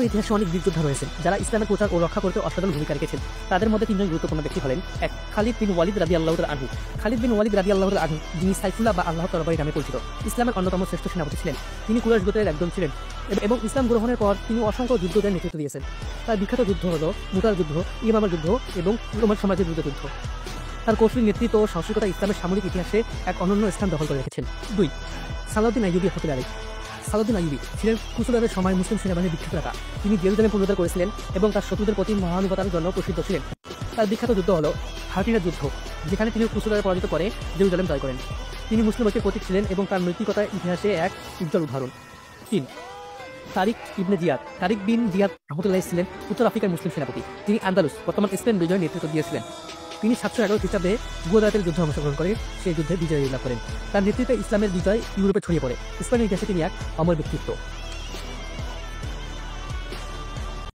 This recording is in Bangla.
ইতিহাসে অনেক বীর যোদ্ধা রয়েছেন যারা ইসলামের প্রচার ও রক্ষা করতে অসাধারণ ভূমিকা রেখেছেন। তাদের মধ্যে তিনজন গুরুত্বপূর্ণ ব্যক্তি হলেন: ১. খালিদ বিন ওয়ালিদ রাদিয়াল্লাহু তাআলা আনহু। খালিদ বিন ওয়ালিদ রাদিয়াল্লাহু তাআলা আনহু, যিনি সাইফুল্লাহ বা আল্লাহর তরবারি নামে পরিচিত, ইসলামের অন্যতম শ্রেষ্ঠ সেনাপতি ছিলেন। তিনি কুরাইশ গোত্রের একজন ছিলেন এবং ইসলাম গ্রহণের পর তিনি অসংখ্য যুদ্ধদের নেতৃত্ব দিয়েছেন। তার বিখ্যাত যুদ্ধ হল মুতার যুদ্ধ, ইয়ামামার যুদ্ধ এবং রোমান সাম্রাজ্যের বিরুদ্ধে যুদ্ধ। তার কৌশলী নেতৃত্ব ও সাহসিকতা ইসলামের সামরিক ইতিহাসে এক অনন্য স্থান দখল করে রেখেছেন। ২. সালাউদ্দিন আইয়ুবী রহমাতুল্লাহি আলাইহি। সালাউদ্দিন আইয়ুবী ছিলেন ক্রুসেডারের সময় মুসলিম সেনাবাহিনীর বিখ্যাত নেতা। তিনি জেরুজালেম পুনরুদ্ধার করেছিলেন এবং তার শত্রুদের প্রতি মহানুভবতার জন্য প্রসিদ্ধ ছিলেন। তার বিখ্যাত যুদ্ধ হল হার্টিনের যুদ্ধ, যেখানে তিনি ক্রুসেডারদের পরাজিত করে জেরুজালেম জয় করেন। তিনি মুসলিম ঐক্যের প্রতীক ছিলেন এবং তার নৈতিকতা ইতিহাসে এক উজ্জ্বল উদাহরণ। ৩. তারিক ইবনে জিয়াদ। তারিক বিন জিয়াদ রহমতুল্লাহ ছিলেন উত্তর আফ্রিকার মুসলিম সেনাপতি। তিনি আন্দালুস, বর্তমান স্পেন বিজয়ের নেতৃত্ব দিয়েছিলেন। তিনি 711 খ্রিস্টাব্দে বুয়দাতের যুদ্ধে অংশগ্রহণ করে সেই যুদ্ধে বিজয় লাভ করেন। তার নেতৃত্বে ইসলামের বিজয় ইউরোপে ছড়িয়ে পড়ে। স্পেনের ইতিহাসে তিনি এক অমর ব্যক্তিত্ব।